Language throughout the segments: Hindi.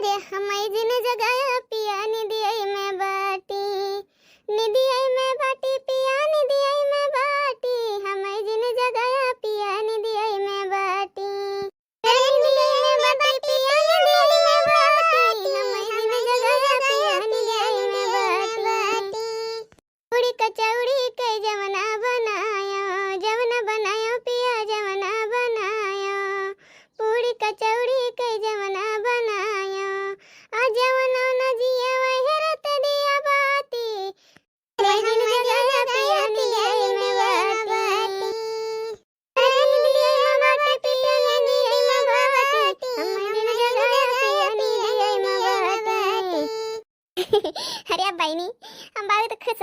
अरे हमारी जिन जगाया पिया निदियाई में बाटी, निदियाई में बाटी पिया निदियाई में बाटी, हमारी जिन जगाया पिया निदियाई में बाटी, अरे निदियाई में बाटी पिया निदियाई में बाटी, हमारी जिन जगाया पिया निदियाई में बाटी। पूरी कचौड़ी के जवना बनाया, जवना बनायो पिया जवना बनायो, पूरी कचौड़ी के जवना बनायो, आ जवना न जिया वही रत दिया बाती, अरे जिन जगाया पिया निदियाई में बाटी, अरे निदियाई में बाटी पिया निदियाई में बाटी, हमारी जिन जगाया पिया निदियाई में बाटी। अरे बहनी हम बहुत खुश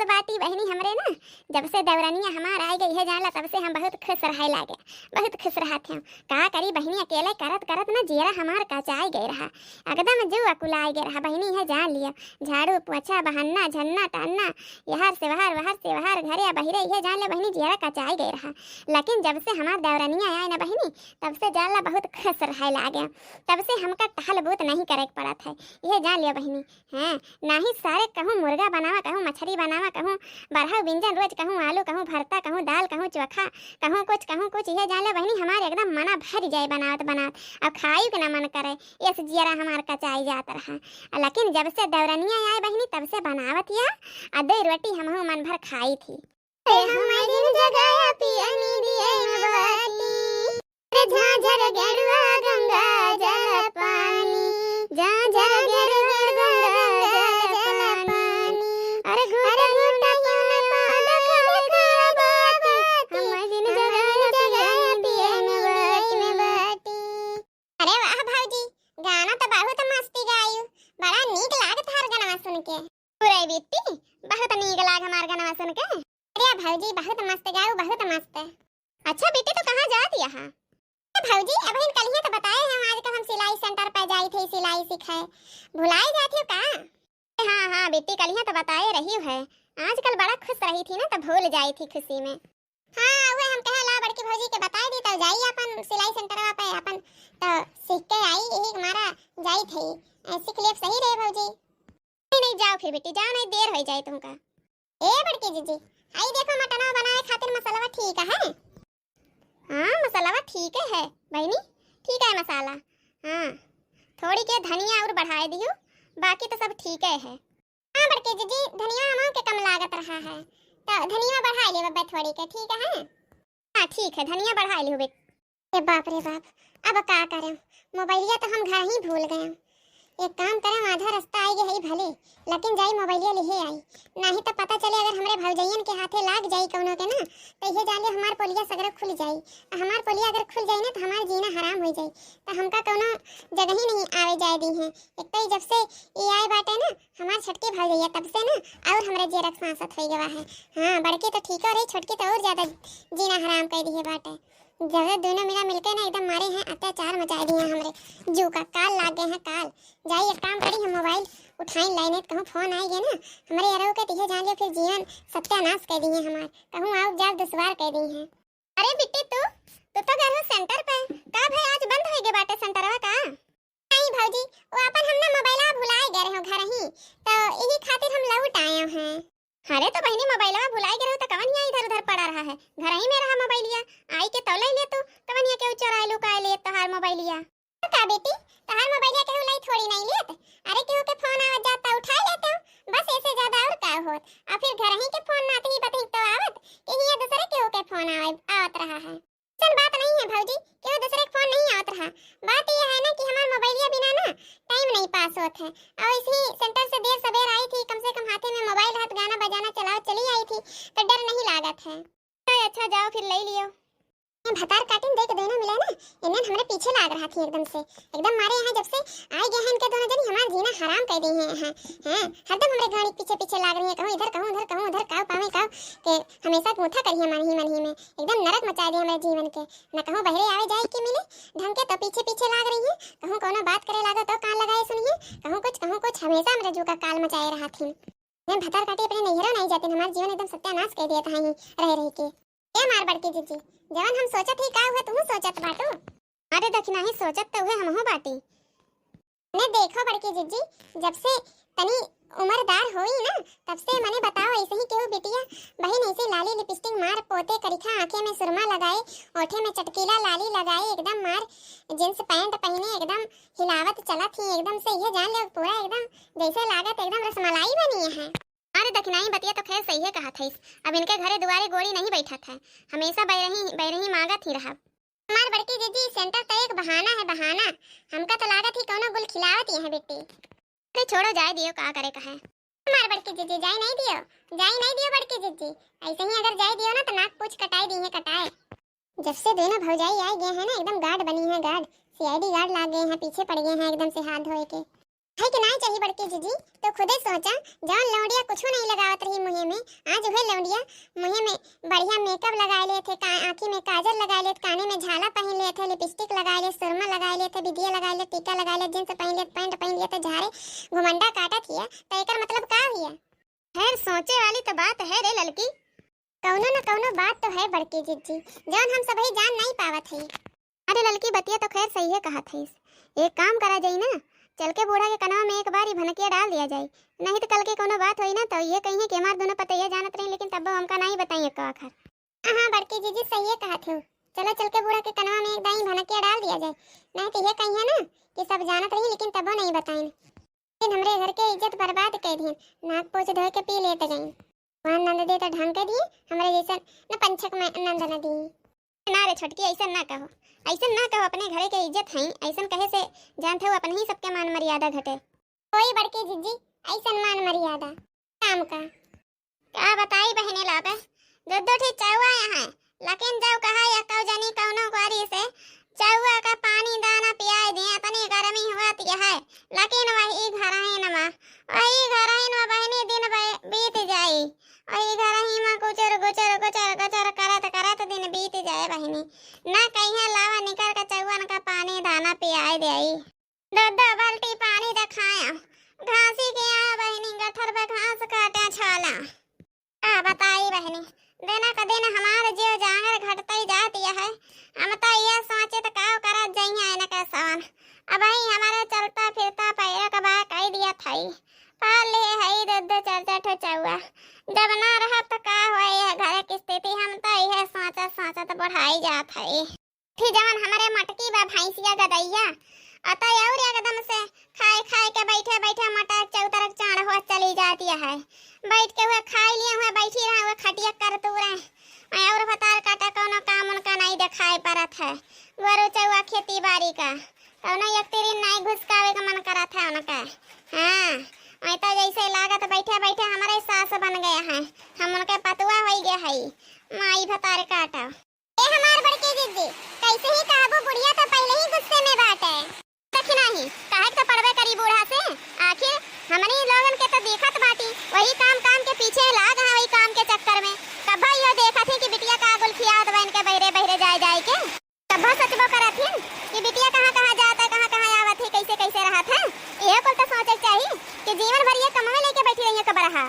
बाटी बहनी हमरे ना, जब से दौरानिया हमार आई गई है जाला तब से हम बहुत खुश रहे लागे, बहुत खुश रहते हम। का करी बहनी अकेले करत करत ना जीरा हमार कचाई गई रहा, एकदम जो अकुलाई गई रहा बहनी है जान लिया। झाड़ू पोछा बहन्ना झन्ना टन्ना यहार से वहार घरे बहिरे ये जान ले बहनी जीरा कचाई गई रहा। लेकिन जब से हमार दौरानिया आए ना बहनी तब से जाला बहुत खुश रहे लागे, तब से हमका टहल बहुत नहीं करे पड़त है, यह जान लिया बहनी। हाँ ना ही सारे कहूँ मुर्गा बनावा कहूँ मछली बनावा कहूँ बरहा व्यंजन रोज कहूँ आलू कहूँ भरता कहूँ दाल कहूँ चोखा कहूँ कुछ यह जान ले बहनी हमारे एकदम मना भर जाए बनावत अब खाई के ना मन करे, इस जियरा हमार कचाई जात रहा। लेकिन जब से दौरानिया आए बहनी तब से बनावत या अदे रोटी हमहू मन भर खाई थी। हमारी जगाया पिया निदियाई में बाटी, झाझर गेरुआ गंगा जल पानी, झाझर गेरुआ गंगा जल पानी, अरे घूटा घूटा अरे वाह भाऊजी गाना तो बहुत मस्ती गायु, बड़ा नीक लागत हर गाना सुन के। पूरे बेटी बहुत नीक लाग हमार गाना सुन के। अरे भाऊजी बहुत मस्त गायु बहुत मस्त। अच्छा बेटी तो कहाँ जाती यहाँ? भाऊजी अब इन कल ही तो बताए हैं आजकल हम सिलाई सेंटर पर जाई थे सिलाई सिखाए, भुलाई जाती हो का? हाँ बेटी कल ही तो बताए रही है, आजकल बड़ा खुश रही थी ना तो भूल जाई थी खुशी में। हाँ वो हम कहे ला बड़की भौजी के बताई दी तो जाई अपन सिलाई सेंटर पे अपन तो सीख के आई, यही हमारा जाई थी सीख ले सही रहे भौजी। नहीं जाओ फिर बेटी जाओ, नहीं देर हो जाए तुमका। ए बड़की जीजी आई देखो मटनवा बनाए खातिर मसाला ठीक है? हाँ मसाला ठीक है बहनी, ठीक है मसाला। हाँ थोड़ी के धनिया और बढ़ाए दियो, बाकी तो सब ठीक है। हाँ बड़की जीजी धनिया हमारे के कम लागत रहा है तो धनिया बढ़ा ले बब्बा थोड़ी के, ठीक है? हाँ ठीक है धनिया बढ़ा लियो बेटा। बाप रे बाप अब का करें, मोबाइलिया तो हम घर ही भूल गए। एक काम करें आधा रास्ता आई गई भले लेकिन जाई मोबाइलिया ले आई, नहीं तो पता चले अगर हमरे भौजैयन के हाथे लाग जाई कौनो के ना तो ये जान ले हमार पोलिया सगरा खुल जाई, हमार पोलिया अगर खुल जाई ना तो हमार जीना हराम हो जाई, तो हमका कौनो जगह ही नहीं आवे जाए दी है। एक तो जब से ये आए बाटे ना हमार छटके भौजैया तब से ना और हमरे जेरक सांसत हो गवा है। हाँ बड़के तो ठीक है रही, छटके तो और ज्यादा जीना हराम कर दी है बाटे। जब दोनों मेरा मिलकर ना एकदम मारे हैं अत्याचार मचा दिए हमरे जू का काल लाग गए हैं काल। जाइए एक काम करी हम मोबाइल उठाई लाइने कहूँ फोन आई गए ना हमारे यारों के तिहे जान लियो फिर जीवन सत्यानाश कर दिए हमार, कहूँ आओ जाओ दुश्वार कर दी हैं। अरे बिट्टी तू तो घर सेंटर पे का भाई आज बंद हो गए बाटे सेंटरवा का? नहीं भौजी वो अपन हमने मोबाइलवा भुलाए गए हो घर ही तो यही खातिर हम लौट आए हैं। अरे तो बहनी मोबाइलवा भुलाए गए तो कवन यहाँ इधर उधर पड़ा रहा है, घर ही में रहा मोबाइलिया आई के तो ले ले तू कवन यहाँ के चोरा लू का ले तोहार मोबाइलिया का बेटी तोहार मोबाइलिया के लाई थोड़ी नहीं लेत, अरे केहू के फोन आवत जाता उठा लेते हो बस ऐसे ज्यादा और का होत, और फिर घर ही के फोन नाते ही बतई तो आवत कि ये दूसरे केहू के फोन आवत रहा है। चल बात नहीं है भौजी केहू दूसरे के फोन नहीं आवत रहा, बात ये है ना कि हमार मोबाइलिया बिना ना टाइम नहीं पास होत है और इसी सेंटर से देर सवेर आई थी, कम से कम हाथे में मोबाइल हाथ गाना बजाना चलाओ चली आई थी तो डर नहीं लागत है। अच्छा जाओ फिर ले लियो। भतार काटिन देख देना मिला ना इन्हें हमरे पीछे लाग रहा थी एकदम से, एकदम मारे यहाँ जब से आए गए हैं इनके दोनों जनी हमार जीना हराम कर दी है यहाँ। हाँ हरदम हमरे गाड़ी पीछे पीछे लाग रही है, कहूँ इधर कहूँ उधर कहूँ उधर काव पावे काव के हमेशा पूछा करिए मन ही में एकदम नरक मचा दिया हमारे जीवन के, न कहूँ बहरे आवे जाए के मिले ढंग के तो पीछे पीछे लाग रही है, कहूँ कोनो बात करे लागो तो कान लगाए सुनिए, कहूँ कुछ हमेशा मेरे जू का काल मचाए रहा थी। भतार काटे अपने नैहरों नहीं जाते, हमारे जीवन एकदम सत्यानाश कर दिया था रह रही के। ए मार बड़की जीजी जवन हम सोचत ही का हुआ तुम सोचत बाटो? अरे दखना ही सोचत तो हुए हमहु बाटी। ने देखो बड़की जीजी, जब से तनी उम्रदार होई ना तब से मने बताओ ऐसे ही केहू बिटिया बहन ऐसे लाली लिपस्टिक मार पोते करिखा आंखें में सुरमा लगाए ओठे में चटकीला लाली लगाए एकदम मार जींस पैंट पहने एकदम हिलावत चला थी एकदम से ये जान ले पूरा एकदम जैसे लागत एकदम रसमलाई बनी है। अरे दखनाई बतिया तो खैर सही है कहा था। अब इनके घरे दुआरे गोड़ी नहीं बैठा था, हमेशा बैरही मांगत ही रहा। हमार बड़की जीजी सेंटर तो एक बहाना है बहाना, हमका तो लागत ही कोनो गुल खिलावत ही है बेटी। अरे छोड़ो जाए दियो का करे कहे। हमार बड़की जीजी जाए नहीं दियो बड़की जीजी, ऐसे ही अगर जाए दियो ना तो नाक पूछ कटाई दी है कटाए। जब से दोनों भौजाई आए गए हैं ना एकदम गार्ड बनी है, गार्ड सीआईडी गार्ड लाग गए हैं, पीछे पड़ गए हैं एकदम से हाथ धोए के। है कि नहीं चाहिए बड़की जीजी, तो खुदे सोचा जौन लौंडिया कुछ नहीं लगावत रही मुहे में, आज वह लौंडिया मुहे में बढ़िया मेकअप लगाए ले थे, आँखी में काजल लगाए ले, काने में झाला पहन ले थे, लिपस्टिक लगाए ले, सुरमा लगाए ले थे, बिदिया लगाए ले, टीका लगाए ले, जींस पहन ले, पैंट पहन ले थे, झारे घुमंडा काटा किया तो एकर मतलब का हुआ। खैर सोचे वाली तो बात है रे लड़की, कौनो न कौनो बात तो है बड़की जीजी जौन हम सभी जान नहीं पावत है। अरे लड़की बतिया तो खैर सही है कहा था। एक काम करा जाई ना, चल के बूढ़ा के कनवा में एक बार ही भनकिया डाल दिया जाए, नहीं तो कल के कोनो बात होई ना तो ये कहिए कि हमार दोनों पतैया जानत रही लेकिन तब हमका नहीं बताइए का आखिर। हां बड़की जीजी सही है कहा थे, चलो चल के बूढ़ा के कनवा में एक दाई भनकिया डाल दिया जाए, नहीं तो ये कहिए ना कि सब जानत रही लेकिन तब नहीं बताएं, लेकिन हमरे घर के इज्जत बर्बाद कर दिए, नाक पोछ धोए के पी लेते जाए, वहां नंद दे तो ढंग के दिए हमरे जैसा न पंचक में नंद न दिए। ना रे छोटकी ऐसा ना कहो, ऐसा ना कहो, अपने घरे के इज्जत है, ऐसा कहे से जानते हो अपन ही सबके मान मर्यादा घटे। कोई बड़की जीजी ऐसा मान मर्यादा काम का क्या बताई बहने लागे, दो ठीक चाहुआ यहाँ लेकिन जाओ कहा या कहो जानी कौनो गाड़ी से चाहुआ का पानी दाना पियाए दिए, तनी गर्मी होती है लेकिन वही घर है नमा, वही घर है नमा बहनी दिन बीत जाए, वही घर ही में गुजर गुजर गुजर गुजर करत दिन बीत जाए बहनी, ना कहीं लावा निकल का चौवन का पानी दाना पियाए दे, दो बाल्टी पानी रखाया, घासी के आ बहनी गठर पे घास काटे छाला। आ बताई बहनी देना का दिन हमारे जीव जांगर घटता ही जाती है, हम तो ये सोचे तो काव करत जाइए आने का सवन, अब ही हमारे चलता फिरता पैर का बा कह दिया थाई पाल ले है दो चार चार ठो चौवा, जब ना रहा तो का होए है घर की स्थिति, हम तो यह सोचा तो बढ़ाई जात है। फिर जवन हमारे मटकी बा भैंसिया गदैया अतः और एकदम से खाए खाए के बैठे बैठे मटक चौतरक चाड़ हो चली जाती है, बैठ के हुए खाई लिए हुए बैठी रहे हुए खटिया कर तू रहे और भतार काटा कोनो काम उनका नहीं दिखाई पड़त है, गोरु चौवा खेती बाड़ी का कोनो एक तेरी नहीं घुसकावे का मन करत है उनका। हाँ मैं तो जैसे लागत बैठे बैठे हमारे सास बन गए हैं, हम उनके पतुआ हो गए है माई भतार काटा। ए हमार बड़के जीजी कैसे ही कहबो बुढ़िया तो पहले ही गुस्से में बात है, देखना ही काहे तो पड़वे करी बूढ़ा से, आखिर हमनी लोगन के तो देखत बाटी वही काम काम के पीछे लाग है, वही काम के चक्कर में कब ये देखत है कि बिटिया का गुल खियात बन के बहरे बहरे जाए के कब सचबो करत है कि बिटिया कहां जाता कहां आवत है कैसे कैसे रहत है, ये कुल तो सोचे चाहिए कि जीवन भर ये कमाए लेके बैठी रही है कब रहा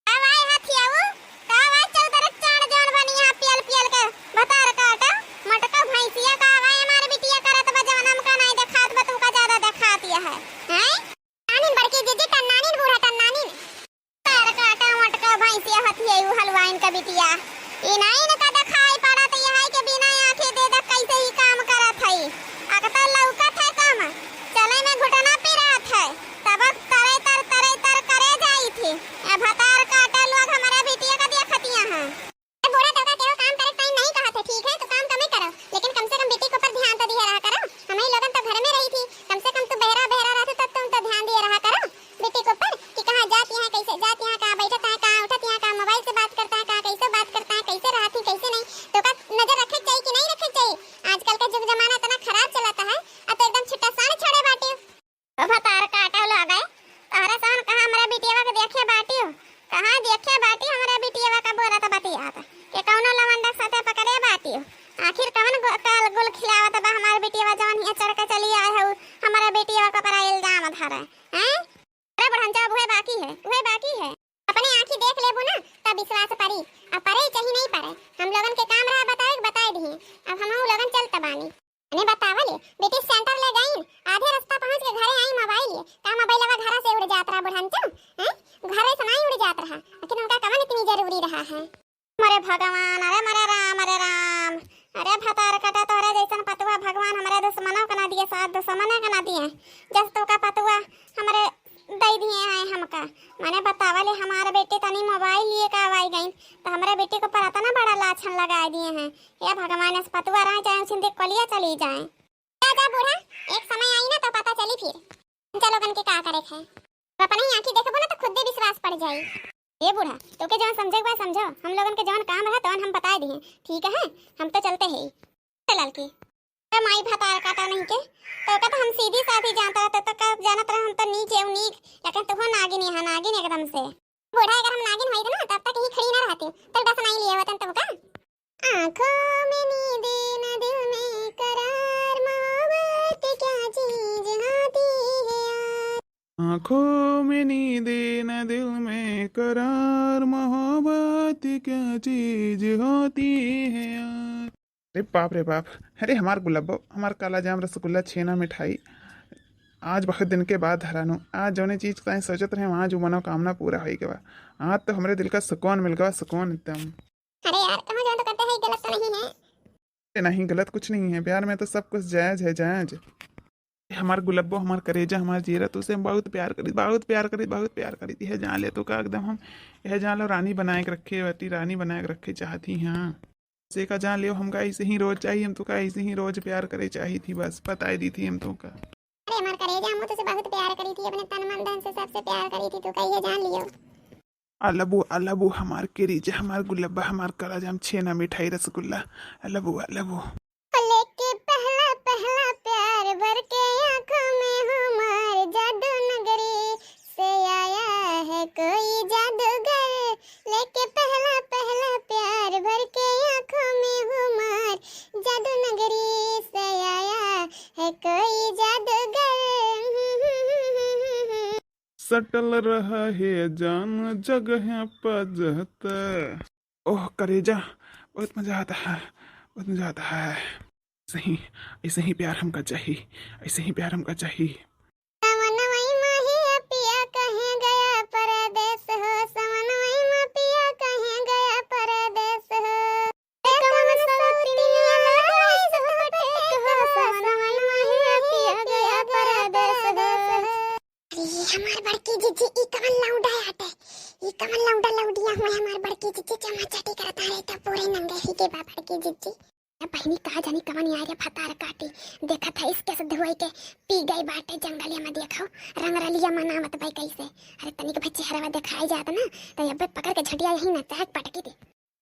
आवाय हाथियाऊ कावा चौदरक चाण जान बनी है पियल पियल के भतार काटा मटका भैंसिया का आवाय हमारे बिटिया करत बजवनम का नहीं देखात बा तू का ज्यादा देखाती है नानी बड़की जीजी टन्नानी बूढ़ा टन्नानी तार काटा मटका भैंसिया हथियाऊ हलवाइन का बिटिया ई नहीं न का देखाई पड़त ये है के बिना आंखें दे दे कैसे ही काम करत है, अकता लौकत है काम चले में घुटना पिरात है तब तर करे जाई थी ए भतार काटा लोग हमारा बिटिया का देखतिया हैं। बूढ़ा टका के काम करे टाइम नहीं कहा थे, ठीक है तो काम कम ही करो लेकिन कम से कम बेटी के ऊपर ध्यान तो दिया रहा करो, हम ही लोगन तो घर में रही थी, कम से कम तो बहरा रहते तब तुम तो ध्यान दिया रहा करो बेटी के ऊपर कि कहां जाती है कैसे जाती है कहां बैठता है कहां उठती है कहां मोबाइल से बात करता है कहां कैसे बात करता है कैसे रहती कैसे नहीं, तो का नजर रखे चाहिए कि नहीं रखे चाहिए, आजकल का युग जमाना इतना खराब चलाता है अब तो एकदम छिट्टा साड़ छोड़े बाटी ओ भतार काटा लो गए तहरा सान कहां हमारा बिटिया का देखे बाटी कहां देखे बाटी हमारा बिटिया का बोला तो बतिया के कौनो लवंडा साथे पकड़े बाटी, आखिर कौन काल गुल खिलावत बा हमार बिटिया जवन हिया चढ़ के चली आए है हमारा बिटिया का पर इल्जाम धरे हैं। अरे बढ़ंचा हुए बाकी है अपने आंखी देख लेबू ना तब विश्वास पड़ी, अब परे चाहिए नहीं परे हम लोगन के काम रहा बताए दिए, अब हम लोगन चलत बानी अने बतावले बेटी सेंटर ले गई आधे रास्ता पहुंच के घरे आई मोबाइल दिए जस तो का पतुआ हमारे दई दिए हैं हमका। मैंने बतावले हमारे बेटे तनी मोबाइल लिए का आई गई तो हमारे बेटे को पता ना बड़ा लाछन लगा दिए हैं। ये भगवान इस पतुआ रह जाए सिंधे कलिया चली जाए। जा बूढ़ा, एक समय आई ना तो पता चली फिर चलो गन के का करे है। अपनी आंखी देखबो ना तो खुद भी विश्वास पड़ जाए। ये बूढ़ा तो के जवन समझे बा समझो, हम लोगन के जवन काम रहा तवन हम बता दिए, ठीक है? हम तो चलते हैं चल की माई भतार काटा नहीं के तो हम सीधी साधी जानता रहता तो का जानत रह हम तो नीक है नीक, लेकिन तू हो नागिन है नागिन एकदम से। बूढ़ा अगर हम नागिन होई ना तब तक ही खड़ी ना रहती तो दस नहीं लिया वतन तब का। आंखों में नींद न दिल में करार, मोहब्बत क्या चीज होती है। आँखों में नींद न दिल में करार, मोहब्बत क्या चीज होती है यार। अरे बाप रे बाप, अरे हमार गुलाबो, हमार काला जाम रसगुल्ला छेना मिठाई आज बहुत दिन के बाद हरानो। आज जौने चीज ताई सोचत रहे वहाँ जो मनोकामना पूरा हो गया। आज तो हमारे दिल का सुकून मिल गया, सुकून एकदम। अरे यार कहाँ जान तो करते हैं, गलत तो नहीं है? अरे नहीं गलत कुछ नहीं है, प्यार में तो सब कुछ जायज है जायज। हमार गुलाबो, हमार करेजा, हमार जीरा तो उसे हम बहुत प्यार करी बहुत प्यार करी बहुत प्यार करी थी। है जान ले तो का एकदम हम यह जान लो रानी बनाए के रखे, बेटी रानी बनाए के रखे चाहती। हाँ से का जान लियो हमका ऐसे ही रोज चाहिए, हम तो का ऐसे ही रोज प्यार करे चाहिए थी, बस बता दी थी हम तो का। अरे हमार करेजा, हम तो से बहुत प्यार करी थी, अपने तन मन धन से सबसे प्यार करी थी, तो कहिए जान लियो। अलबू अलबू हमार करेजा, हमार गुलाबा, हमार कलाजाम छेना मिठाई रसगुल्ला, अलबू अलबू। लेके पहला पहला प्यार भर के आंखों में हमार जादू नगरी से आया है कोई जादूगर। लेके पहला पहला प्यार भर के आंखों में हमार जादू नगरी से आया है कोई जादूगर। सटल रहा है जान जगह पजहता। ओह करेजा, बहुत मजा आता है, बहुत मजा आता है। सही ऐसे ही प्यार हमका चाहिए, ऐसे ही प्यार हमका चाहिए। समनवई माही पिया कहीं गया परदेस हो, समनवई मा पिया कहीं गया परदेस हो। कमन सौतिनिया लगाई झोटे हो, समनवई माही पिया गया परदेस हो। अरे हमार बड़की जीजी ई कमन लौंडा हटे, ई कमन लौंडा लौंडिया हुए हमार बड़की जीजी चमाचटी करता रहता पूरे नंगे ही के बाप बड़की जीजी। बहनी कहा जानी कवन यार फतार काटी देखा था इसके से धुआई के पी गई बाटे जंगलिया में। देखो रंग रलिया मना मत भाई कैसे। अरे तनिक भाई चेहरा दिखाई जाता ना तो अब पकड़ के झटिया यही ना चाक पटकी दे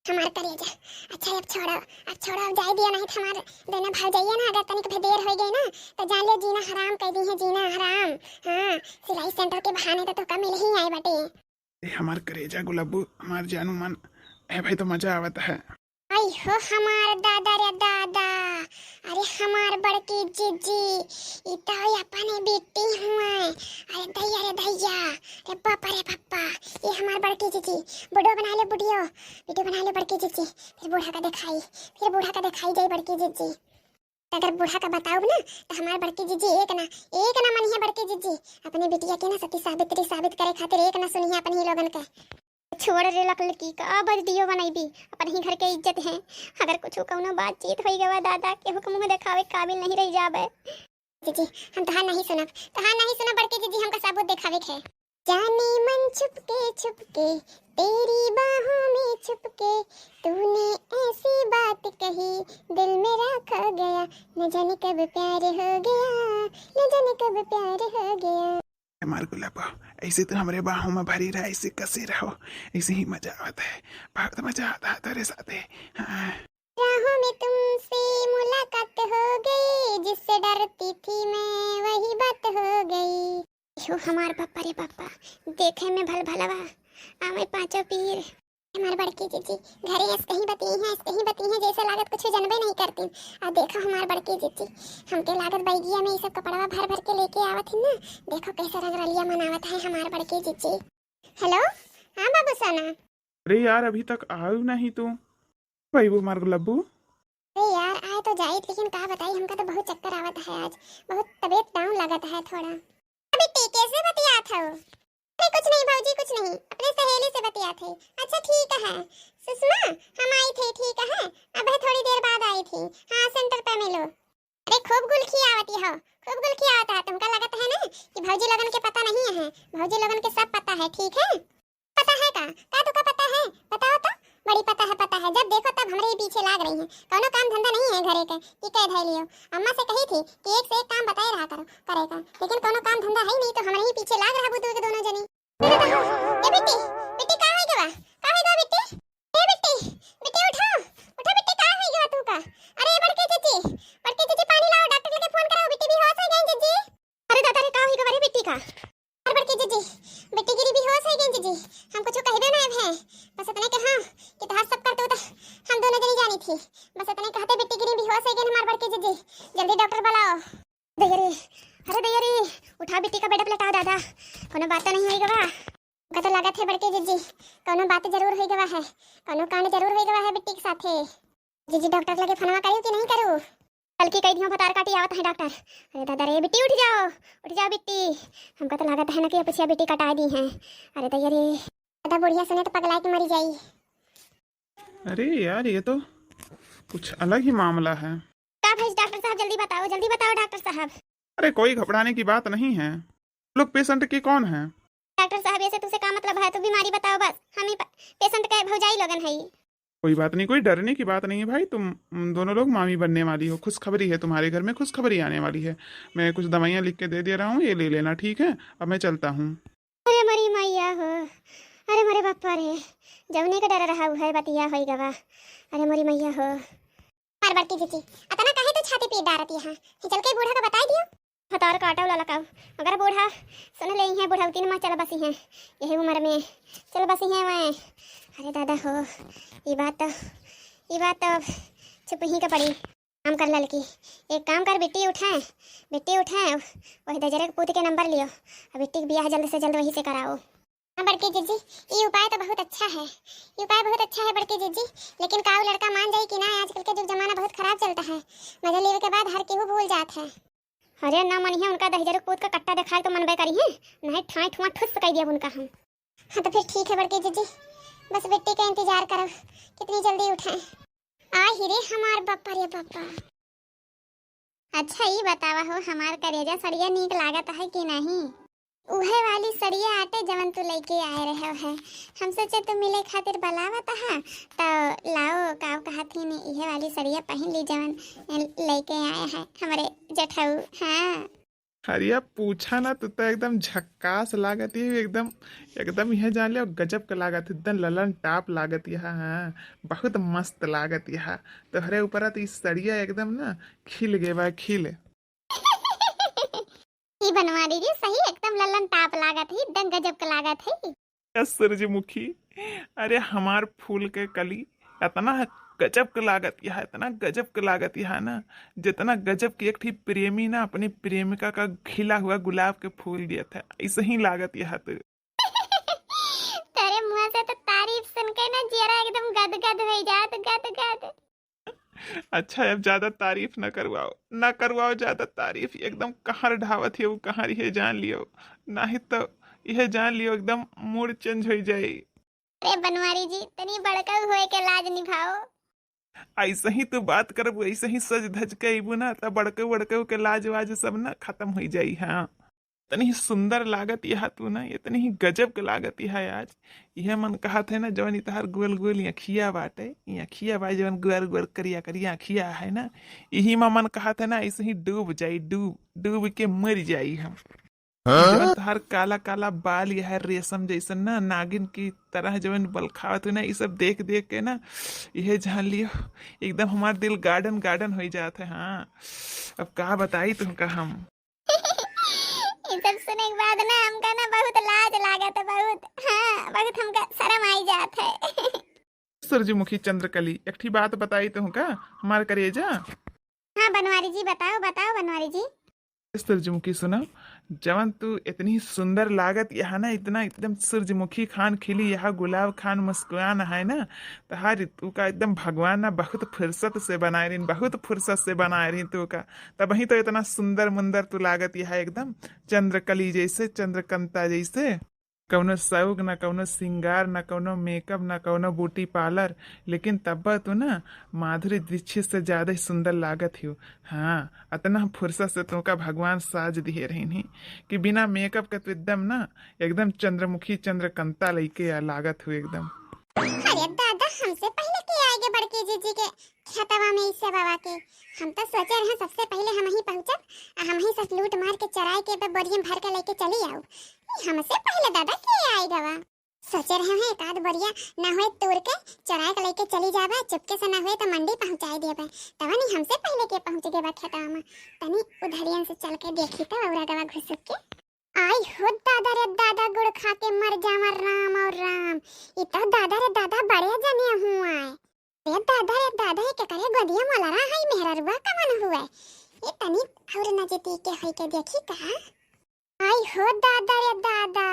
हमार करेजा। अच्छा अब छोड़ो जाए दिया नहीं तो हमार दोनों भाग जाइए ना। अगर तनिक भाई देर हो गई ना तो जान लियो जीना हराम कर दी है, जीना हराम। हाँ सिलाई सेंटर के बहाने तो कम मिल ही आए बाटे। हमार करेजा गुलाबू, हमार जानू मन है भाई, तो मजा आवता है। आई हो हमार दादा रे दादा, अरे हमार बड़की जीजी ई तो अपने बेटी हुआ। अरे दैया रे दैया, रे पापा रे पापा, ये हमार बड़की जीजी। वीडियो बना ले वीडियो बना ले बड़की जीजी, फिर बूढ़ा का दिखाई जाए बड़की जीजी। अगर बूढ़ा का बताओ ना तो हमार बड़की जीजी एक ना मन है बड़की जीजी अपने बेटिया के ना सती साबित्री साबित करे खातिर एक ना सुनी है अपन ही लोगन का। छोड़ रे लड़की का बजदियो बनाईबी, अपन ही घर के इज्जत है। अगर कुछ कौनो बातचीत होई गवा दादा के हुक्म में दिखावे काबिल नहीं रह जाबे। जीजी हम तहां नहीं सुनब बड़के जीजी, हमका सबूत दिखावे के है। जाने मन छुपके तेरी बाहों में छुपके तूने ऐसी बात कही दिल मेरा खो गया, न जाने कब प्यार हो गया, न जाने कब प्यार हो गया। हमार गुलाबो ऐसे तो हमारे बाहों में भरी रहा, ऐसे कसे रहो, ऐसे ही मजा आता है, बहुत मजा आता है तेरे साथ। हाँ। राहों में तुमसे मुलाकात हो गई, जिससे डरती थी मैं वही बात हो गई। यो हमार पापा रे पापा, देखे में भल भलवा आमे पांचों पीर। हमार बड़की जीजी घरे ऐसे ही बती हैं जैसे लागत कुछ जानबे नहीं करती। आ देखो हमार बड़की जीजी हमके लागत बैगिया में ये सब कपड़वा भर भर के लेके आवत है ना। देखो कैसे रंग रलिया मनावत है हमार बड़की जीजी। हेलो हाँ बाबू सोना। अरे यार अभी तक आयु नहीं तू भाई वो मार गुलाबू। अरे यार आए तो जाए, लेकिन कहा बताई हमका तो बहुत चक्कर आवत है, आज बहुत तबीयत डाउन लगत है थोड़ा। अभी टीके से बतिया था। अरे कुछ नहीं भाऊजी कुछ नहीं, अपने सहेली से बतिया थे। अच्छा ठीक है सुषमा, हम आई थे ठीक है, अब थोड़ी देर बाद आई थी। हाँ सेंटर पे मिलो। अरे खूब गुल खियावती हो, खूब गुल खियावता है। तुमका लगता है ना कि भौजी लोगन के पता नहीं है। भौजी लोगन के सब पता है, ठीक है? पता है का तुका पता है? बताओ तो। बड़ी पता है, पता है। जब देखो तब हमरे ही पीछे लाग रही है। कोनो काम धंधा नहीं है घरे के कि कह धै लियो। अम्मा से कही थी कि एक से एक काम बताए रहा करो करेगा, लेकिन कोनो काम धंधा है ही नहीं, तो हमरे ही पीछे लाग रहा बुद्धू के दोनों जनी। ए बेटी, बेटी का है गवा? का है गवा बेटी? ए बेटी, बेटी उठो, उठो बेटी, का है गवा तू का? अरे बड़के चाची पानी लाओ, डॉक्टर लगे फोन कराओ, बेटी बेहोश हो गई जीजी। अरे दादा रे, का है गवा रे बेटी का? अरे बड़के जीजी, बेटी गिरी बेहोश हो गई जीजी। हम कुछ कहबे ना है, बस इतने के हां कि तहार सब करते तो हम दोनों जनी जानी थी। बस इतने कहते बेटी गिरी बेहोश हो गई हमार बड़के जीजी, जल्दी डॉक्टर बुलाओ। दैया रे, अरे दैया रे, उठा बेटी का बेड पलटा दादा। कोनो बात नहीं होई गवा का, तो लागत है बड़के जीजी कोनो बात जरूर होई गवा है, कोनो कांड जरूर होई गवा है बेटी के साथे। जीजी डॉक्टर लगे फोनवा करियो कि नहीं करू? कल की कई दिनों भतार काटी आवत है डॉक्टर। अरे दादा रे, बेटी उठ जाओ बेटी। हमको तो लागत है ना कि पछिया बेटी कटा दी है। अरे दैया रे, दादा बुढ़िया सुने तो पगला के मरी जाई। अरे यार, ये तो कुछ अलग ही मामला है। का भाई डॉक्टर साहब, जल्दी बताओ डॉक्टर साहब। अरे कोई घबराने की बात नहीं है। लोग पेशेंट के कौन है? डॉक्टर साहब, ऐसे तुझसे का मतलब है? तू बीमारी बताओ बस, हम ही पेशेंट का भौजाई लोगन है। कोई बात नहीं, कोई डरने की बात नहीं है भाई। तुम दोनों लोग मामी बनने वाली हो। खुशखबरी है, तुम्हारे घर में खुशखबरी आने वाली है। मैं कुछ दवाइयाँ लिख के दे रहा हूँ, ये ले लेना, ठीक है? अब मैं चलता हूँ। अरे मरी मैया हो, अरे मरे बापा रे, जवने का डर रहा है बतिया होई गवा। अरे मरी मैया हो। मार बड़की जीजी, अतना काहे तो छाती पीट डारत यहां? चल के बूढ़ा का बताई दियो। हतार काटा वाला लगाओ। अगर बूढ़ा सुन ले है, बुढ़ावती में चल बसी है, यही उम्र में चल बसी है मैं। अरे दादा हो, ये बात तो चुप ही का पड़ी। काम कर ललकी, एक काम कर, बेटी उठाए वही दजरे के पूत के नंबर लियो, अब बेटी के ब्याह जल्द से जल्द वहीं से कराओ। हाँ बड़के जीजी, ये उपाय तो बहुत अच्छा है, ये उपाय बहुत अच्छा है बड़के जीजी। लेकिन का वो लड़का मान जाए कि ना? आजकल के जुग जमाना बहुत खराब चलता है। मजा लेने के बाद हर केहू भूल जात है। अरे ना मनिया, उनका दहजर पूत का कट्टा दिखाए तो मनबे करी है, नहीं ठाई ठुआ ठुस कर दिया उनका हम। हाँ तो फिर ठीक है बड़के जीजी, बस बेटी का इंतजार करो, कितनी जल्दी उठाएं। आ ही रे हमार बापा रे बापा। अच्छा ये बतावा हो, हमार करेजा सड़िया नीक लागत है कि नहीं? उहे वाली सड़िया आटे जवन तू लेके आए रहे है। हम सोचे तो मिले खातिर बलावत हा, तो लाओ काव कहती ने इहे वाली सड़िया पहन ली जवन लेके आए हैं हमारे जठऊ। हाँ हरिया पूछा ना, तो एकदम झक्कास लागत है, एकदम यह जान ले गजब का लागत, एकदम ललन टाप लागत यह। हाँ, बहुत मस्त लागत यह। तो हरे ऊपर तो इस सड़िया एकदम ना खिल गए बा, खिल। ही बनवा दीजिए, सही एकदम ललन टाप लागत है, एकदम गजब का लागत है। सूरजमुखी, अरे हमार फूल के कली इतना गजब के लागत यह, इतना गजब के लागत यह ना, जितना गजब की एक थी प्रेमी ना अपनी प्रेमिका का खिला हुआ गुलाब के फूल दिया था, ऐसे ही लागत यह। तो तेरे मुंह से तो तारीफ सुन के ना जरा एकदम गदगद हो जात, गदगद। अच्छा, अब ज्यादा तारीफ न करवाओ ज्यादा तारीफ। एकदम कहाँ ढावत है वो, कहाँ ये जान लियो, नहीं तो यह जान लियो एकदम मूड चेंज हो जाए। अरे बनवारी जी, तनी बड़का होए के लाज निभाओ। ऐसे ही तो बात करब, ऐसे ही सज धज के अबू ना, तो बड़के के लाज वाज सब ना खत्म हो जाई। हाँ, इतनी ही सुंदर लागत यह तू ना, इतनी ही गजब के लागत यह आज। यह मन कहा थे ना, जवन तहार गोल गोल अखिया बाटे, अखिया बा जवन गोर गोर करिया करिया अखिया है ना, यही में मन कहा था ना ऐसे ही डूब जाई, डूब के मर जाई हम। जवन तहार काला काला बाल यह रेशम जैसन ना, नागिन की तरह जवन बलखावत ना, ये सब देख देख के ना यह जान लियो एकदम हमार दिल गार्डन गार्डन हो जाता है। हाँ, अब कहा बताई तुमका हम। ये सब सुने के बाद ना हमका ना बहुत लाज लागत है, बहुत। हाँ, बहुत हमका शर्म आई जात है। सूरजमुखी चंद्रकली, एकठी बात बताई तुमका हमार करेजा। हाँ बनवारी जी, बताओ बनवारी जी। सूरजमुखी सुनो, जवन तू इतनी सुंदर लागत यहाँ ना, इतना एकदम सूरजमुखी खान खिली यहाँ, गुलाब खान मुस्कुरान है ना, तो हर तू का एकदम भगवान ना बहुत फुर्सत से बनाए रही, बहुत फुर्सत से बनाए रही तू का। तब ही तो इतना सुंदर मुंदर तू लागत यहाँ, एकदम चंद्रकली जैसे, चंद्रकंता जैसे। कौनो शौक ना कौनो सिंगार ना कौनो मेकअप ना कौनो ब्यूटी पार्लर, लेकिन तब तो ना माधुरी दीक्षित से ज्यादा ही सुंदर लागत हो। हाँ, अतना फुर्सत से तुमका भगवान साज दिए रही कि बिना मेकअप के तो एकदम ना एकदम चंद्रमुखी चंद्रकंता लइके लागत हो एकदम। अरे दादा, हमसे पहले के आएगे बड़की जीजी के खेतवा में इससे बाबा के। हम तो सोचे रहे सबसे पहले हम ही पहुंचब और हम ही सब लूट मार के चराय के पे बोरियम भर के लेके चली आओ। हमसे पहले दादा के आएगा वा। सोचे रहे हैं एक आध बोरिया ना होए तोड़ के चराय के लेके चली जाबा, चुपके से ना होए तो मंडी पहुंचाई देबा। तब नहीं हमसे पहले के पहुंच गए बा खेतवा में। तनी उधरियन से चल के देखी तो औरा गवा घुस के। आई हो दादा रे दादा, गुड़ खा के मर जावा राम और राम। इतना दादा रे दादा बड़े जने हुआ है। रे दादा ये क्या करे गोदिया मोलरा है मेहररुआ का मन हुआ है। ये तनी और नजदीक के होई के देखी का। आई हो दादा रे दादा,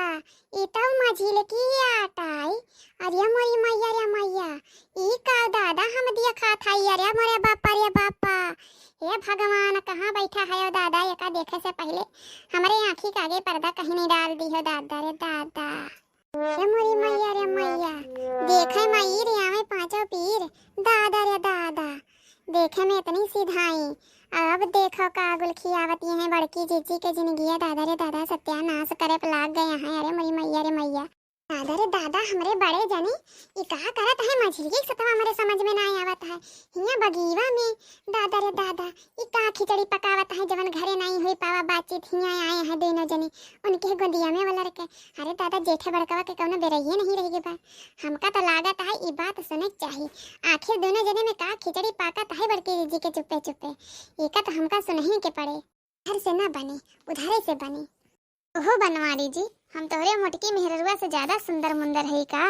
ये तो मझिल की आटाई। अरे मोरी मैया रे मैया, ई का दादा हम दिया खा था। अरे मोरे बापा रे बापा, हे भगवान कहाँ बैठा है दादा। ये का देखे से पहले हमारे आँखी के आगे पर्दा कहीं नहीं डाल दी है दादा रे दादा। रे मोरी मैया रे मैया, देखे मई रे आवे पांचों पीर। दादा रे दादा, देखे में इतनी सीधाई, अब देखो का गुलखी आवती है बड़की जीजी के जिंदगी। दादा रे दादा सत्यानाश करे पे लाग गए हैं। अरे मोरी मैया रे मैया, दादा रे दादा हमरे बड़े जने ई कहा करत है मछली के सतवा हमारे समझ में ना आवत है। हिया बगीवा में दादा रे दादा ई का खिचड़ी पकावत है जवन घरे नहीं होई पावा बातचीत। हिया आए हैं दोनों जने उनके गोदिया में वाला रखे। अरे दादा जेठे बड़कवा के कौनो बेरहिए नहीं रही बा। हमका तो लागत है ई बात सुने चाहिए। आखिर दोनों जने में का खिचड़ी पाकत है बड़की दीदी के चुप्पे चुप्पे। एका तो हमका सुनही के पड़े। घर से ना बने उधारे से बने। ओहो बनवारी जी, हम तोहरे मोटकी मेहररुआ से ज्यादा सुंदर मुंदर है का।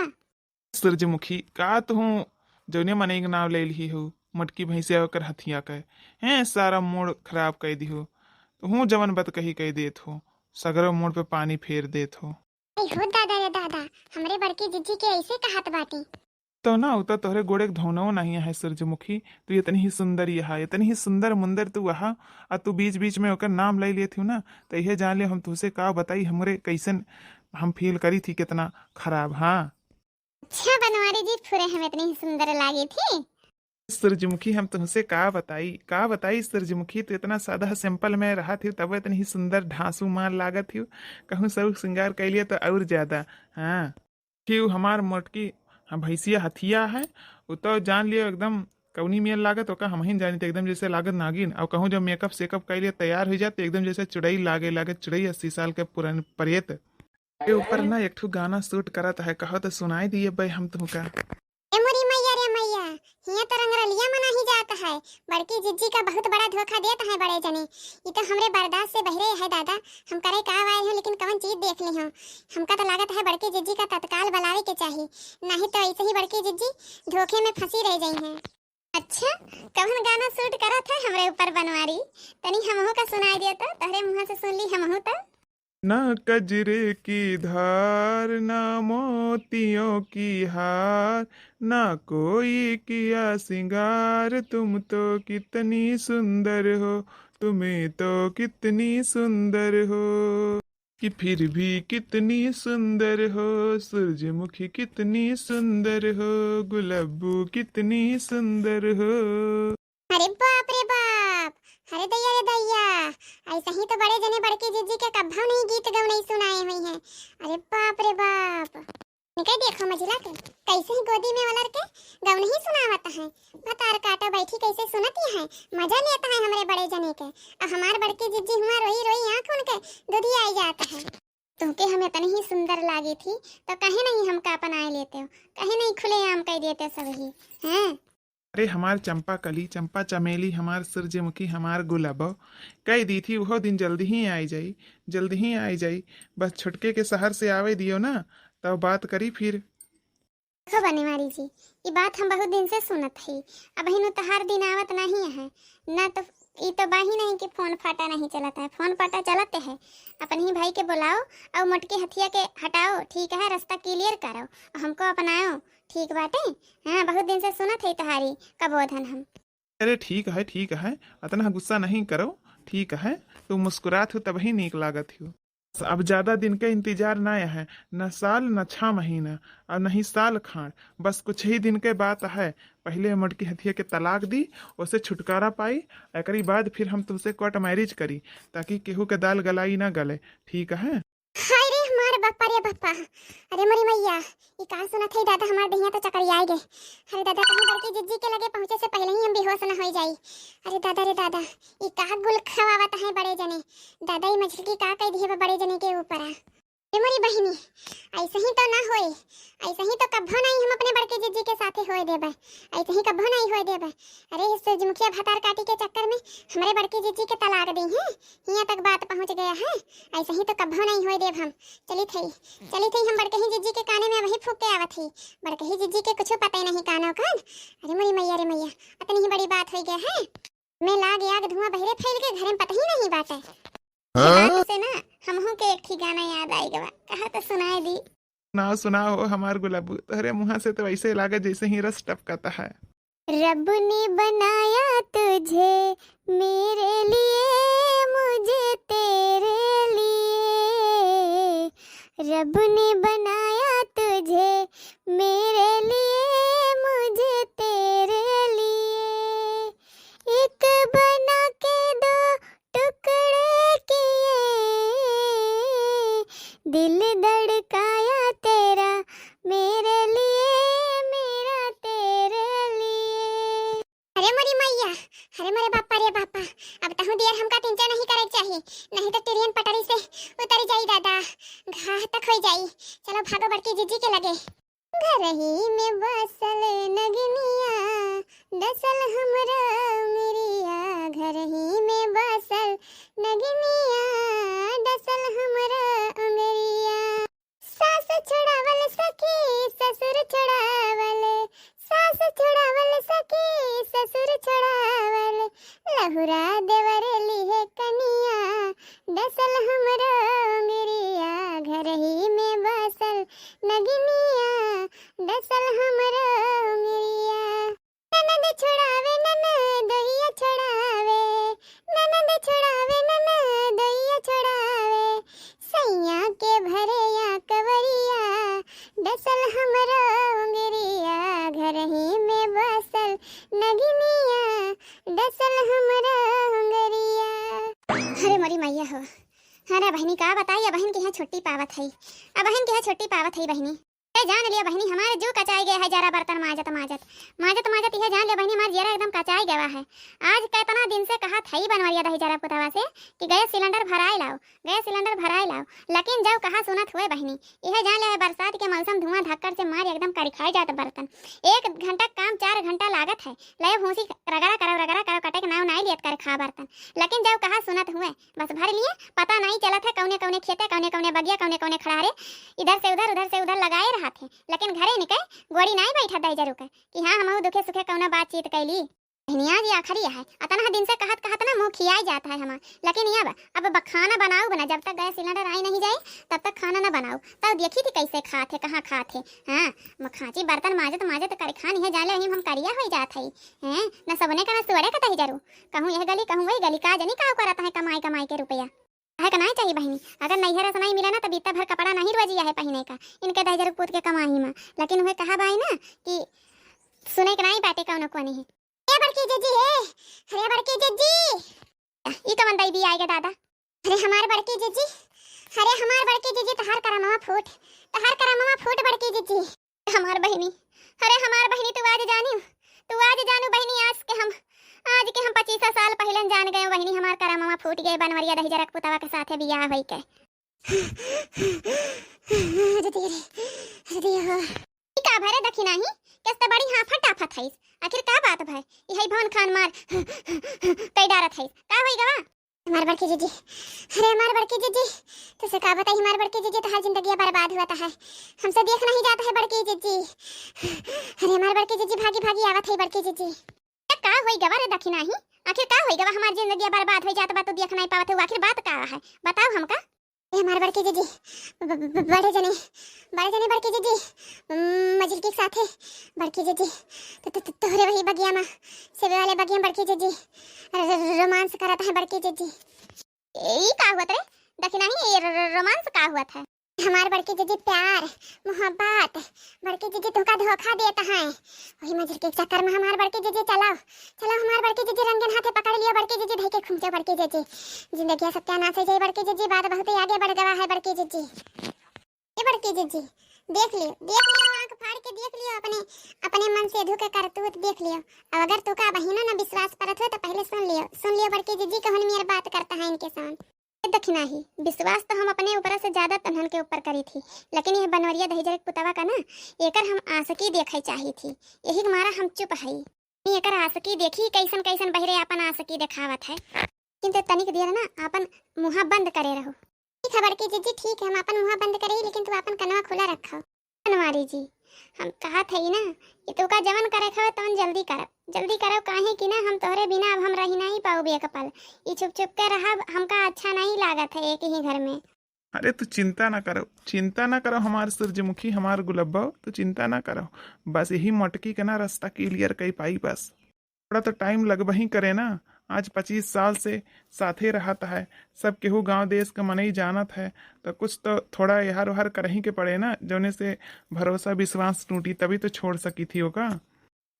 सूरजमुखी का तो हूँ जौने मने के नाम ले ली हो। मटकी भैंसिया होकर हथिया कहे हैं सारा मूड खराब कर दी हो। तो हूँ जवन बत कही कह देत हो, सगरो मूड पे पानी फेर देत हो। हो दादा रे दादा, हमरे बड़की जीजी के ऐसे कहत बाटी। तो ना उतर तोहरे गोड़े के धौनवो नहीं है सूरजमुखी। तू इतनी ही सुंदर यहाँ इतनी ही सुंदर मुंदर तू वहाँ और तू बीच बीच में होकर नाम ले लिए थी ना। तो यह जान ले हम तुझसे का बताई हमरे कैसन हम फील करी थी कितना खराब। हाँ अच्छा बनवारी जी, पूरे हम इतनी ही सुंदर लागी थी। सूरजमुखी हम तुमसे का बताई सूरजमुखी। तो इतना सादा सिंपल में रहा थी तब इतनी ही सुंदर ढांसू मार लागत थी। कहूँ सब श्रृंगार कर लिए तो और ज्यादा। हाँ क्यों हमार मोटकी हाँ भैंसिया हथिया है। वो तो जान लियो एकदम कौनी में लागत हो का हम ही जानी थे एकदम जैसे लागत नागिन। और कहूँ जब मेकअप सेकअप कर लिए तैयार हो जाते एकदम जैसे चुड़ई लागत चुड़ई 80 साल के पुराने प्रेत के ऊपर ना एक ठो गाना शूट करत है। कहो तो सुनाई दिए भाई हम तुमका। मोरी मैया रे मैया, हिया तो रंगरलिया मना ही जाता है। बड़की जीजी का बहुत बड़ा धोखा देता है बड़े जने। ये तो हमरे बर्दाश्त से बहरे है दादा। हम करे का आए हैं लेकिन कौन चीज देख ली हो। हमका तो लागत है बड़की जीजी का तत्काल बुलावे के चाहिए, नहीं तो ऐसे ही बड़की जीजी धोखे में फंसी रह गई हैं। अच्छा कौन गाना शूट करा था हमरे ऊपर बनवारी? तनी हमहू का सुनाई दिया तो तहरे मुंह से सुन ली हमहू तो। ना कजरे की धार ना मोतियों की हार ना कोई किया सिंगार, तुम तो कितनी सुंदर हो तुम्हें तो कितनी सुंदर हो कि फिर भी कितनी सुंदर हो। सूरजमुखी कितनी सुंदर हो, गुलाबू कितनी सुंदर हो। अरे बाप रे बाप, अरे दैया रे दैया, ऐसा ही तो बड़े जने बड़की जीजी के कब्बा नहीं गीत गौ नहीं सुनाए हुई हैं। अरे बाप रे बाप, निकल देखो मझिला के कैसे ही गोदी में वलर के गौ नहीं सुनावता है। बतार काटा बैठी कैसे सुनती है, मजा लेता है हमरे बड़े जने के। और हमार बड़की जीजी हुआ रोई रोई आंख उनके दूधी आई जाता है। तुमके हमें इतनी ही सुंदर लागी थी तो कहे नहीं हमका अपनाए लेते हो, कहे नहीं खुले आम कह देते सब ही हैं। अरे हमार चंपा कली चंपा चमेली हमार सूरजमुखी हमार गुलाबो कह दी थी वो दिन जल्दी ही आई जाई। बस छुटके के शहर से आवे दियो ना तब बात करी फिर। देखो बनवारी जी, ये बात हम बहुत दिन से सुनत है। अब ही तो हर दिन आवत नहीं है ना। तो ये तो बाही नहीं कि फोन फाटा नहीं चलता है, फोन फाटा चलते है। अपन ही भाई के बुलाओ और मटके हथिया के हटाओ, ठीक है, रास्ता क्लियर करो, हमको अपनाओ, ठीक बाटे। हाँ बहुत दिन से सुनत है तुम्हारी कबोधन हम। अरे ठीक है इतना गुस्सा नहीं करो, ठीक है तुम मुस्कुरात हो तब ही नीक लागत हो। अब ज्यादा दिन के इंतजार ना है, न साल न 6 महीना और न ही साल खान, बस कुछ ही दिन के बात है। पहले मटकी हथिया के तलाक दी, उसे छुटकारा पाई, एकरी बाद फिर हम तुमसे कोर्ट मैरिज करी, ताकि केहू के दाल गलाई ना गले, ठीक है? हाय रे हमारे बापा रे बापा, अरे मोरी मैया ई का सुनत है दादा, हमार दहिया तो चकरियाई गे। अरे दादा कहीं बड़की जिज्जी के लगे पहुंचे से पहले ही हम बेहोश न हो जाई। अरे दादा रे दादा, ई का गुल खवावत है बड़े जने, दादा ई मछली का कह दिए बड़े जने के ऊपर। अरे मोरी बहिनी, ऐसे ही तो ना होए, ऐसे ही तो कभो नहीं हम अपने बड़के जिज्जी के साथे होए देबे, ऐसे ही कभो नहीं होए देबे। अरे सूरजमुखिया भतार काटी के चक्कर में हमारे बड़के जिज्जी के तलाक दी है, यहाँ तक बात पहुंच गया है। ऐसे ही तो कभो नहीं होए देब हम। चली थई हम बड़के ही जिज्जी के काने में वही फूक के आवत थी, बड़के ही जिज्जी के कुछ पता ही नहीं कानो कान। अरे मोरी मैया रे मैया, इतनी ही बड़ी बात हो गया है। मैं लाग आग धुआं बहरे फैल के घर में पता ही नहीं बाटे। बात से ना हमहू के एक ठीक गाना याद आई गवा, कहा तो सुनाए दी। सुनाओ हमार गुलाबू, तेरे मुँह से तो ऐसे लागे जैसे ही रस टपकाता है। रब ने बनाया तुझे मेरे लिए, मुझे तेरे लिए। रब ने बनाया तुझे मेरे लिए, मुझे तेरे लिए। एक बना के दो टुकड़े किए, दिल धड़काया तेरा मेरे लिए, मेरा तेरे लिए। अरे मोरी मैया, अरे मोरे बापा रे बापा, अब तहु दियर हमका चिंता नहीं करे चाहिए, नहीं तो ट्रेन पटरी से उतर जाई दादा, घाह तक हो जाई। चलो भागो बड़की जिज्जी के लगे। घर ही में बसल नगनिया, दसल हमरा मेरिया। घर ही में बसल नगनिया, दसल हमरा अंगरिया। सास छुड़ावल सखी ससुर छुड़ावल, सास छुड़ावल सखी ससुर छुड़ावल। लहुरा देवर लिहे कनिया, दसल हमरा अंगरिया। घर ही में बसल नगनिया, दसल हमरा अंगरिया। ननद छुड़ावे ननदोइया छुड़ावे, ननद छुड़ावे ननदोइया छुड़ावे। सैया के भरे या कवरिया, दसल हमरा अंगरिया। घर ही में बसल नगनिया, दसल हमरा अंगरिया। अरे मोरी मैया हो, अरे बहनी का बताइए, बहन के यहाँ छुट्टी पावत है, अब बहन के यहाँ छुट्टी पावत है बहनी। जान लिया बहनी, हमारे जो कचाई गया है जरा बर्तन माजत माजत माजत माजत, यह जान लिया बहनी हमारा जरा एकदम कचाई गया है। आज कितना दिन से कहा था ही बनवारिया दही जरा पुतवा से कि गैस सिलेंडर भराए लाओ, गैस सिलेंडर भराए लाओ, लेकिन जब कहा सुनत हुए बहनी। यह जान लिया बरसात के मौसम धुआं धक्कर से मार एकदम करिखाई जाता बर्तन। 1 घंटा काम 4 घंटा लागत है, लय भूसी रगड़ा करो कटे के नाव नहीं लियत करे खा बर्तन। लेकिन जब कहा सुनत हुए बस भर लिए, पता नहीं चलत है कौने कौने खेते कौने कौने बगिया कौने कौने खड़ारे इधर से उधर लगाए रहा थे। लेकिन घरे निकल गोड़ी नहीं बैठा दही जरूर के कि हाँ हम दुखे सुखे कौना बातचीत कैली। बहनिया जी आखिरी है, अतना दिन से कहत ना मुँह खियाई जाता है हमार। लेकिन अब खाना बनाओ बना, जब तक गैस सिलेंडर आई नहीं जाए तब तक खाना ना बनाओ। तब देखी थी कैसे खाते कहाँ खाते। हाँ मखाची बर्तन माजत माजत कर खानी है, जाले वही हम करिया हो जात है हैं न सबने का न सुअरे का तही जरूर। कहूँ यह गली कहूँ वही गली, का जनी का करता है कमाई कमाई के रुपया है का नहीं चाहिए बहनी। अगर नैहरा से नहीं मिला ना तो बीता भर कपड़ा नहीं रोजिया है पहने का, इनके 10 पूत के कमाई में। लेकिन वह कहा भाई ना कि सुने के नहीं बाटे कौन को नहीं। ए बड़की जीजी है, अरे बड़की जीजी ई कमन दई भी आएगा दादा। अरे हमार बड़की जीजी, अरे हमार बड़की जीजी तहार करमवा फूट बड़की जीजी। हमार बहनी, अरे हमार बहनी तू आज जानू बहनी, आज के हम 25 साल पहले जान गए बहनी। हमार करमवा फूट गए, बनवरिया दही जरक पुतवा के साथे बियाह होई के। का भरे दखी नहीं कस्ते बड़ी हाफत टाफत है, आखिर का बात भाई यही भवन खान मार कई डारत है का होई गवा। हमार बड़की जीजी, अरे हमार बड़की जीजी तो से का बताई, हमार बड़की जीजी तो हर जिंदगी बर्बाद हुआ है, हमसे देख नहीं जाता है बड़की जीजी। अरे हमार बड़की जीजी भागी भागी आवत है बड़की जीजी। का होई गवा रे दखी नहीं, आखिर का होई गवा, हमार जिंदगी बर्बाद हो जात बा तो देख नहीं पावत है, आखिर बात का है बताओ हमका। ए हमार बड़की जीजी बड़े जने बड़की जीजी मजल के साथ है बड़की जीजी तोहरे वही बगिया में सेवे वाले बगिया बड़की जीजी रोमांस करता है बड़की जीजी। ई का होत रे देखी नहीं रोमांस का हुआ था। हमार बड़की जीजी प्यार मोहब्बत बड़की जीजी तुमका धोखा देता है, वही मजर के चक्कर में हमार बड़की जीजी चलाओ चलो हमार बड़की जीजी रंगन हाथे पकड़ लियो बड़की जीजी धई के घूमते बड़की जीजी जिंदगी सत्यानाश हो जाए बड़की जीजी, बात बहुत ही आगे बढ़ गया है बड़की जीजी। ये बड़की जीजी देख लियो आंख फाड़ के देख लियो अपने अपने मन से धोखे करतूत देख लियो। अब अगर तुका बहिनो ना विश्वास करत हो तो पहले सुन लियो बड़की जीजी कहन मेरी बात करता है इनके साथ। देखना ही विश्वास तो हम अपने ऊपर से ज्यादा तन्हन के ऊपर करी थी, लेकिन यह बनवरिया दहीजर पुतवा का ना एकर हम आसकी देखे चाही थी, यही मारा हम चुप है। एकर आसकी देखी कैसन कैसन बहरे अपन आसकी दिखावत है, किंतु तनिक देर ना अपन मुँह बंद करे रहो। ठीक है बड़की जीजी ठीक है, हम अपन मुँह बंद करे लेकिन तू अपन कनवा खुला रखो। बनवारी जी हम कहा थे ना कि तू का जवन करे खो तवन जल्दी करो काहे कि ना हम तोहरे बिना अब हम रही नहीं पाओ बे कपल, ये छुप के रहा हमका अच्छा नहीं लागत है एक ही घर में। अरे तू चिंता ना करो हमारे सूरजमुखी हमार गुलब्बा, तो चिंता ना करो, बस यही मटकी के ना रास्ता क्लियर कर पाई, बस थोड़ा तो टाइम लगब ही करे ना। आज 25 साल से साथे रहता है, सब केहू गांव देश का मनई जानत है, तो कुछ तो थोड़ा यहार उहार करही के पड़े ना, जोने से भरोसा विश्वास टूटी तभी तो छोड़ सकी थी ओका।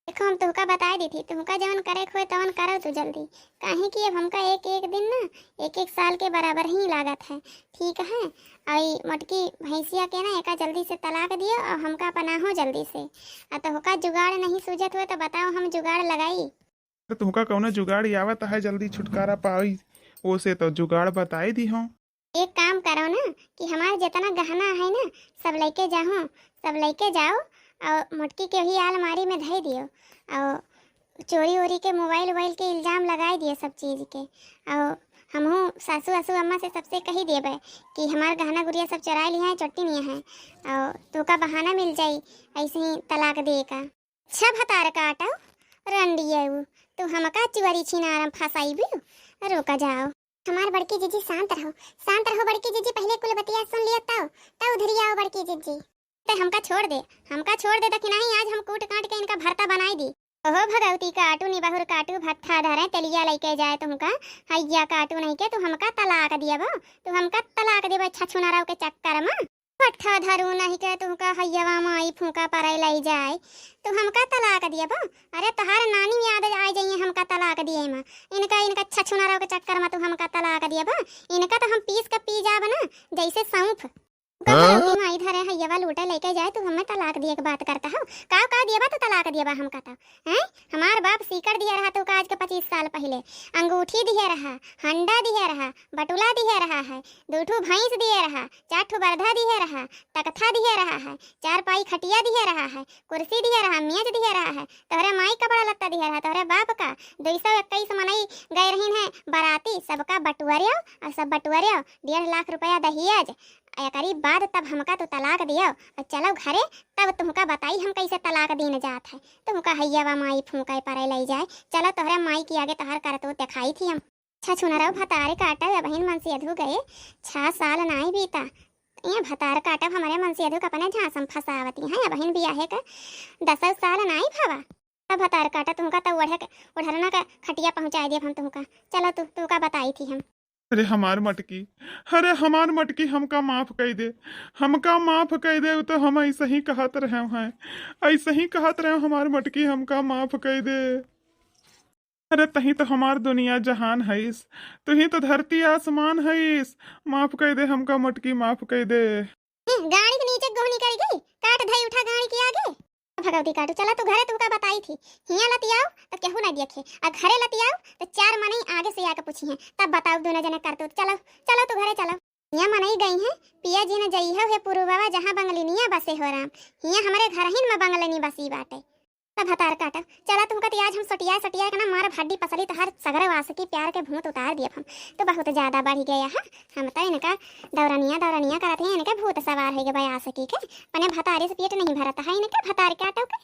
देखो हम तुमका बता दी थी, तुमका जवन करे खोए तवन करो तू जल्दी, काहे कि अब हमका एक एक दिन ना एक साल के बराबर ही लागत है। ठीक है आई मटकी भैंसिया के ना एका जल्दी से तलाक दियो और हमका पनाहो जल्दी से। तो होका जुगाड़ नहीं सूझत हुए तो बताओ हम जुगाड़ लगाई। तो तुमका कौन जुगाड़ आवत है जल्दी छुटकारा पाई, वो से तो जुगाड़ बताई दी हो। एक काम करो ना कि हमारे जितना गहना है ना सब लेके जाओ और मटकी के ही अलमारी में धई दियो और चोरी वोरी के मोबाइल के इल्जाम लगाई दिए सब चीज़ के, और हमहू सासू असू अम्मा से सबसे कही देवे कि हमारे गहना गुड़िया सब चुरा लिया है चोटी नहीं है, और तो का बहाना मिल जाई ऐसे ही तलाक दे का। अच्छा भतार काटो रंडिया तो हमका चुआरी छीनारम फसाई भी रोका जाओ। हमार बड़की जीजी शांत रहो बड़की जीजी, पहले कुल बतिया सुन लिया तब उधर आओ बड़की जीजी। तो हमका छोड़ दे कि नहीं आज हम कूट काट के इनका भरता बनाई दी। ओहो भगवती काटू नि बहुर काटू भट्ठा धरे तलिया लेके जाए तुमका हैया काटू नहीं के तू हमका तलाक दियबो, तू हमका तलाक देबो छछुनाराव के चक्कर में भट्ठा धरू नहीं के तुमका हैयावा माई फूका पराई लाई जाए तो हमका तलाक दियबो। अरे तोहार नानी याद आ जाइए हमका तलाक दिए में, इनका छछुनाराव के चक्कर में तू हमका तलाक दियबो। इनका तो हम पीस के पी जाब ना जैसे सौंफ माई धरे हैयावा लूटे लेके जाए तू हमें तलाक दिए के बात करता हो। का दियबा तो तलाक दियबा हमका तो हैं। हमार बाप सीकर दिया रहा तो आज के 25 साल पहले, अंगूठी दिया रहा, हंडा दिया रहा, बटुला दिया रहा है, 2 ठो भैंस दिया रहा, 4 ठो बरधा दिया रहा, तख्ता दिया रहा है, 4 पाई खटिया दिया रहा है, कुर्सी दिया रहा, मेज दिया रहा है, तोहरे माई कपड़ा लत्ता दिया रहा, तोहरे बाप का 221 मनई गए रहीन है बाराती सबका बटुआरियो और सब बटुआरियो 1.5 लाख रुपया दहेज करीब बाद तब हमका तो तलाक दियो और चलो घरे तब तुमका बताई हम कैसे तलाक देने जात है। तुमका हैयावा माई फूका परे ले जाए चलो तोहरे माई की आगे तोहर कर तो दिखाई थी हम। अच्छा छुनरा भतारे काटा बहन मन से अधू गए 6 साल नहीं बीता ये भतार काटा हमारे मन से अधू अपने झांसम फसावती है बहन बिया है का 10 साल नहीं भवा तब भतार काटा तुमका तो उड़ना का खटिया पहुँचा दिया हम तुमका। चलो तू का बताई थी हम। अरे हमार मटकी हमका माफ कर दे तो हम ऐसे ही कहत रहे हमार मटकी हमका माफ कर दे। अरे तही तो हमार दुनिया जहान हैस, तू ही तो धरती आसमान हैस, माफ कर दे हमका मटकी माफ कर दे। गाड़ी के नीचे गोहनी कर गई काट धई उठा गाड़ी के आगे भगवती काटू। चला तू घरे तुमका बताई थी हिया लतियाओ तो केहू ना देखे और घरे लतियाओ तो 4 मनई आगे से आके पूछी है तब बताओ दोनों जने करतो। चलो तू घरे चलो। हिया मनई गई है पिया जी ने जई है पुरुबावा जहाँ बंगलिनिया बसे हो राम हिया हमारे घर ही में बंगलनी बसी बाटे तब हतार काटा। चला तुमका तो आज हम सटिया के ना मार भाडी पसली तो हर सगरे वासकी प्यार के भूत उतार दिया हम तो बहुत ज्यादा बढ़ गया है। हम तो इनका दौरनिया करते हैं इनके भूत सवार है गए आसकी के पने भतारे से पेट नहीं भरता है इनके भतार के आटो के।